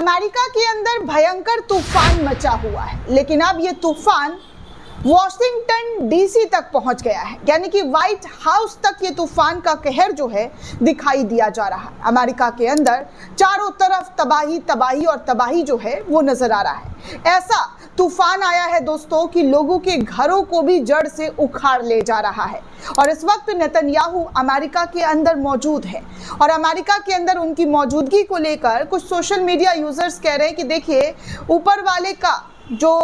America के अंदर भयंकर तूफान मचा हुआ है, लेकिन अब ये तूफान वॉशिंगटन डीसी तक पहुंच गया है, यानी कि व्हाइट हाउस तक ये तूफान का कहर जो है दिखाई दिया जा रहा है। अमेरिका के अंदर चारों तरफ तबाही तबाही और तबाही जो है वो नजर आ रहा है। ऐसा तूफान आया है दोस्तों कि लोगों के घरों को भी जड़ से उखाड़ ले जा रहा है। और इस वक्त नेतन्याहू अमेरिका के अंदर मौजूद है और अमेरिका के अंदर उनकी मौजूदगी को लेकर कुछ सोशल मीडिया यूजर्स कह रहे हैं कि देखिए ऊपर वाले का जो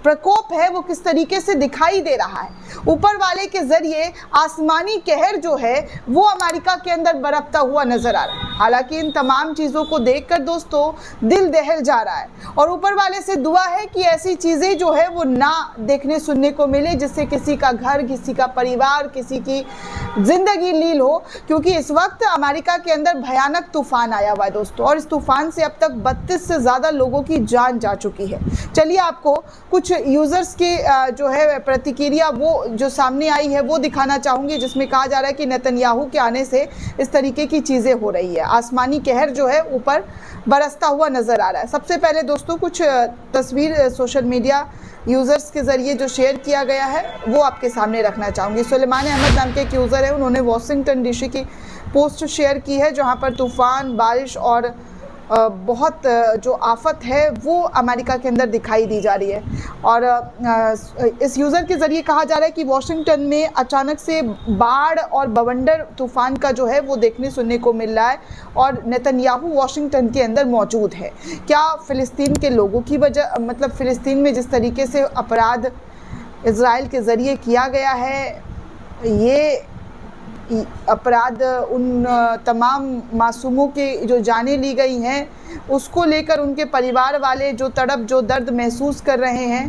प्रकोप है वो किस तरीके से दिखाई दे रहा है। ऊपर वाले के जरिए आसमानी कहर जो है वो अमेरिका के अंदर बरपता हुआ नजर आ रहा है। हालांकि इन तमाम चीज़ों को देखकर दोस्तों दिल दहल जा रहा है और ऊपर वाले से दुआ है कि ऐसी चीज़ें जो है वो ना देखने सुनने को मिले जिससे किसी का घर, किसी का परिवार, किसी की जिंदगी लील हो, क्योंकि इस वक्त अमेरिका के अंदर भयानक तूफान आया हुआ है दोस्तों और इस तूफान से अब तक 32 से ज़्यादा लोगों की जान जा चुकी है। चलिए आपको कुछ यूजर्स की जो है प्रतिक्रिया वो जो सामने आई है वो दिखाना चाहूंगी, जिसमें कहा जा रहा है कि नेतन्याहू के आने से इस तरीके की चीज़ें हो रही है। आसमानी कहर जो है ऊपर बरसता हुआ नज़र आ रहा है। सबसे पहले दोस्तों कुछ तस्वीर सोशल मीडिया यूज़र्स के ज़रिए जो शेयर किया गया है वो आपके सामने रखना चाहूँगी। सुलेमान अहमद नाम के एक यूज़र है, उन्होंने वॉशिंगटन डीसी की पोस्ट शेयर की है जहाँ पर तूफ़ान, बारिश और बहुत जो आफत है वो अमेरिका के अंदर दिखाई दी जा रही है। और इस यूज़र के ज़रिए कहा जा रहा है कि वॉशिंगटन में अचानक से बाढ़ और बवंडर तूफ़ान का जो है वो देखने सुनने को मिल रहा है और नेतन्याहू वॉशिंगटन के अंदर मौजूद है। क्या फ़िलिस्तीन के लोगों की वजह, मतलब फ़िलिस्तीन में जिस तरीके से अपराध इज़राइल के ज़रिए किया गया है, ये अपराध उन तमाम मासूमों के जो जानें ली गई हैं उसको लेकर उनके परिवार वाले जो तड़प, जो दर्द महसूस कर रहे हैं,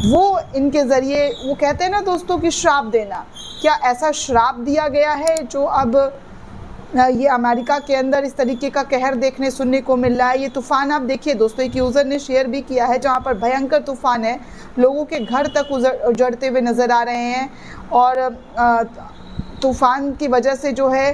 वो इनके ज़रिए वो कहते हैं ना दोस्तों कि श्राप देना, क्या ऐसा श्राप दिया गया है जो अब ये अमेरिका के अंदर इस तरीके का कहर देखने सुनने को मिल रहा है। ये तूफ़ान आप देखिए दोस्तों, एक यूज़र ने शेयर भी किया है जहाँ पर भयंकर तूफ़ान है, लोगों के घर तक उजड़ते हुए नज़र आ रहे हैं और तूफ़ान की वजह से जो है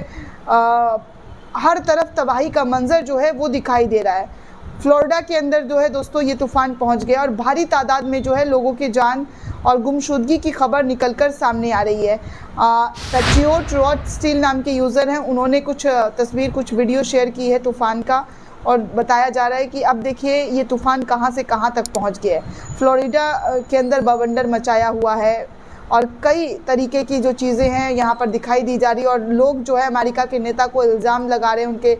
हर तरफ तबाही का मंजर जो है वो दिखाई दे रहा है। फ्लोरिडा के अंदर जो है दोस्तों ये तूफ़ान पहुंच गया और भारी तादाद में जो है लोगों की जान और गुमशुदगी की खबर निकलकर सामने आ रही है। पैट्रियोट रॉड स्टील नाम के यूज़र हैं, उन्होंने कुछ तस्वीर, कुछ वीडियो शेयर की है तूफ़ान का और बताया जा रहा है कि अब देखिए ये तूफ़ान कहाँ से कहाँ तक पहुँच गया है। फ्लोरिडा के अंदर बवंडर मचाया हुआ है और कई तरीके की जो चीज़ें हैं यहाँ पर दिखाई दी जा रही है और लोग जो है अमेरिका के नेता को इल्ज़ाम लगा रहे हैं, उनके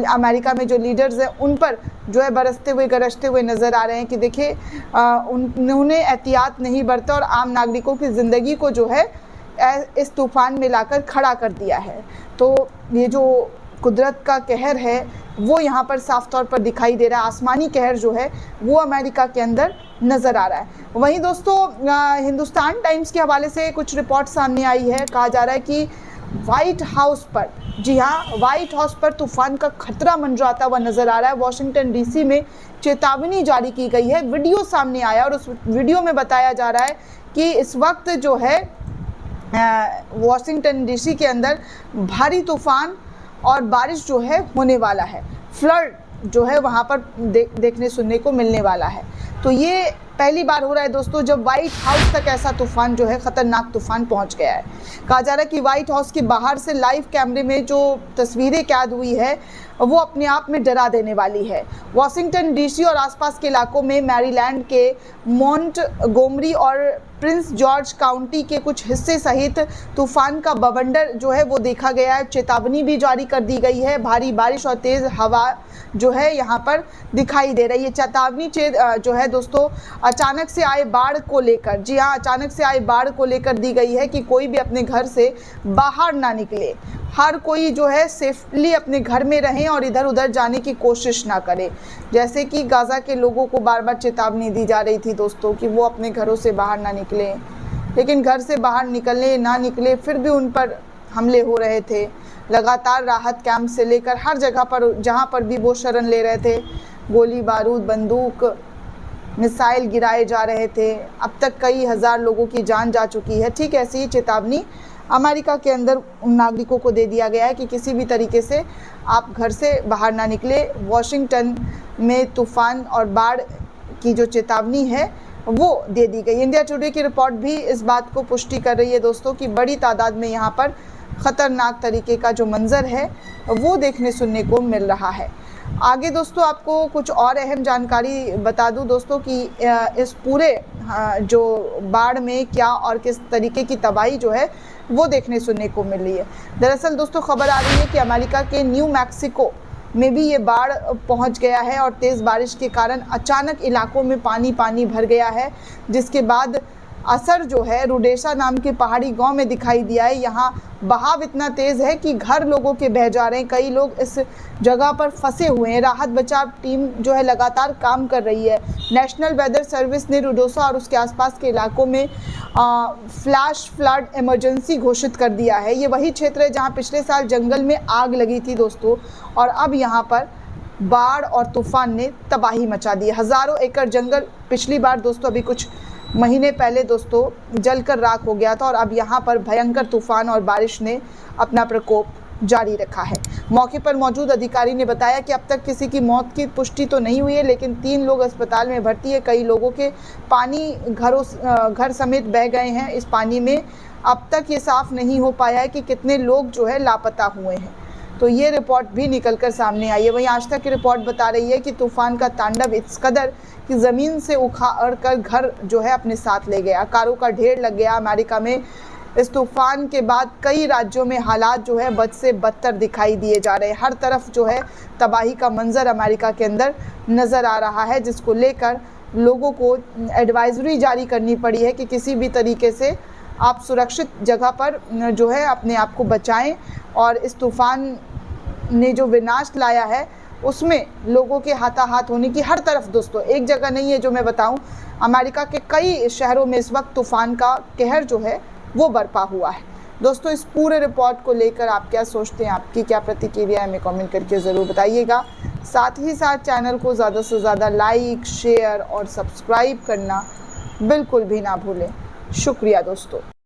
अमेरिका में जो लीडर्स हैं उन पर जो है बरसते हुए गरजते हुए नज़र आ रहे हैं कि देखिए उन्होंने एहतियात नहीं बरता और आम नागरिकों की ज़िंदगी को जो है इस तूफ़ान में लाकर खड़ा कर दिया है। तो ये जो कुदरत का कहर है वो यहाँ पर साफ तौर पर दिखाई दे रहा है। आसमानी कहर जो है वो अमेरिका के अंदर नज़र आ रहा है। वहीं दोस्तों हिंदुस्तान टाइम्स के हवाले से कुछ रिपोर्ट सामने आई है, कहा जा रहा है कि व्हाइट हाउस पर, जी हाँ, व्हाइट हाउस पर तूफ़ान का खतरा मंडराता हुआ नज़र आ रहा है। वॉशिंगटन डीसी में चेतावनी जारी की गई है, वीडियो सामने आया और उस वीडियो में बताया जा रहा है कि इस वक्त जो है वॉशिंगटन डीसी के अंदर भारी तूफ़ान और बारिश जो है होने वाला है, फ्लड जो है वहाँ पर देखने सुनने को मिलने वाला है। तो ये पहली बार हो रहा है दोस्तों जब व्हाइट हाउस तक ऐसा तूफ़ान जो है ख़तरनाक तूफ़ान पहुंच गया है। कहा जा रहा है कि व्हाइट हाउस के बाहर से लाइव कैमरे में जो तस्वीरें कैद हुई है वो अपने आप में डरा देने वाली है। वॉशिंगटन डीसी और आसपास के इलाकों में मैरीलैंड के मोंटगोमरी और प्रिंस जॉर्ज काउंटी के कुछ हिस्से सहित तूफ़ान का बवंडर जो है वो देखा गया है। चेतावनी भी जारी कर दी गई है, भारी बारिश और तेज़ हवा जो है यहाँ पर दिखाई दे रही है। चेतावनी जो है दोस्तों अचानक से आए बाढ़ को लेकर, जी हाँ, अचानक से आए बाढ़ को लेकर दी गई है कि कोई भी अपने घर से बाहर ना निकले, हर कोई जो है सेफली अपने घर में रहें और इधर उधर जाने की कोशिश ना करें। जैसे कि गाज़ा के लोगों को बार बार चेतावनी दी जा रही थी दोस्तों कि वो अपने घरों से बाहर ना निकलें, लेकिन घर से बाहर निकले ना निकले फिर भी उन पर हमले हो रहे थे। लगातार राहत कैंप से लेकर हर जगह पर जहाँ पर भी वो शरण ले रहे थे, गोली बारूद, बंदूक, मिसाइल गिराए जा रहे थे। अब तक कई हज़ार लोगों की जान जा चुकी है। ठीक ऐसी ही चेतावनी अमेरिका के अंदर उन नागरिकों को दे दिया गया है कि किसी भी तरीके से आप घर से बाहर ना निकले। वॉशिंगटन में तूफान और बाढ़ की जो चेतावनी है वो दे दी गई। इंडिया टुडे की रिपोर्ट भी इस बात को पुष्टि कर रही है दोस्तों कि बड़ी तादाद में यहाँ पर ख़तरनाक तरीके का जो मंज़र है वो देखने सुनने को मिल रहा है। आगे दोस्तों आपको कुछ और अहम जानकारी बता दूं दोस्तों कि इस पूरे जो बाढ़ में क्या और किस तरीके की तबाही जो है वो देखने सुनने को मिल रही है। दरअसल दोस्तों खबर आ रही है कि अमेरिका के न्यू मैक्सिको में भी ये बाढ़ पहुंच गया है और तेज़ बारिश के कारण अचानक इलाकों में पानी पानी भर गया है, जिसके बाद असर जो है रुडेसा नाम के पहाड़ी गांव में दिखाई दिया है। यहाँ बहाव इतना तेज़ है कि घर लोगों के बह जा रहे हैं, कई लोग इस जगह पर फंसे हुए हैं। राहत बचाव टीम जो है लगातार काम कर रही है। नेशनल वेदर सर्विस ने रुडेसा और उसके आसपास के इलाकों में फ्लैश फ्लड इमरजेंसी घोषित कर दिया है। ये वही क्षेत्र है जहाँ पिछले साल जंगल में आग लगी थी दोस्तों, और अब यहाँ पर बाढ़ और तूफान ने तबाही मचा दी। हज़ारों एकड़ जंगल पिछली बार दोस्तों अभी कुछ महीने पहले दोस्तों जलकर राख हो गया था, और अब यहाँ पर भयंकर तूफान और बारिश ने अपना प्रकोप जारी रखा है। मौके पर मौजूद अधिकारी ने बताया कि अब तक किसी की मौत की पुष्टि तो नहीं हुई है, लेकिन 3 लोग अस्पताल में भर्ती है। कई लोगों के पानी घर समेत बह गए हैं। इस पानी में अब तक ये साफ नहीं हो पाया है कि कितने लोग जो है लापता हुए हैं। तो ये रिपोर्ट भी निकलकर सामने आई है। वहीं आज तक की रिपोर्ट बता रही है कि तूफान का तांडव इस कदर कि ज़मीन से उखाड़ कर घर जो है अपने साथ ले गया, कारों का ढेर लग गया। अमेरिका में इस तूफान के बाद कई राज्यों में हालात जो है बद से बदतर दिखाई दिए जा रहे हैं। हर तरफ जो है तबाही का मंजर अमेरिका के अंदर नज़र आ रहा है, जिसको लेकर लोगों को एडवाइजरी जारी करनी पड़ी है कि किसी भी तरीके से आप सुरक्षित जगह पर जो है अपने आप को बचाएं। और इस तूफान ने जो विनाश लाया है उसमें लोगों के हाथाहाथ होने की हर तरफ दोस्तों, एक जगह नहीं है जो मैं बताऊं, अमेरिका के कई शहरों में इस वक्त तूफान का कहर जो है वो बरपा हुआ है। दोस्तों इस पूरे रिपोर्ट को लेकर आप क्या सोचते हैं, आपकी क्या प्रतिक्रिया है, हमें कमेंट करके ज़रूर बताइएगा। साथ ही साथ चैनल को ज़्यादा से ज़्यादा लाइक, शेयर और सब्सक्राइब करना बिल्कुल भी ना भूलें। शुक्रिया दोस्तों।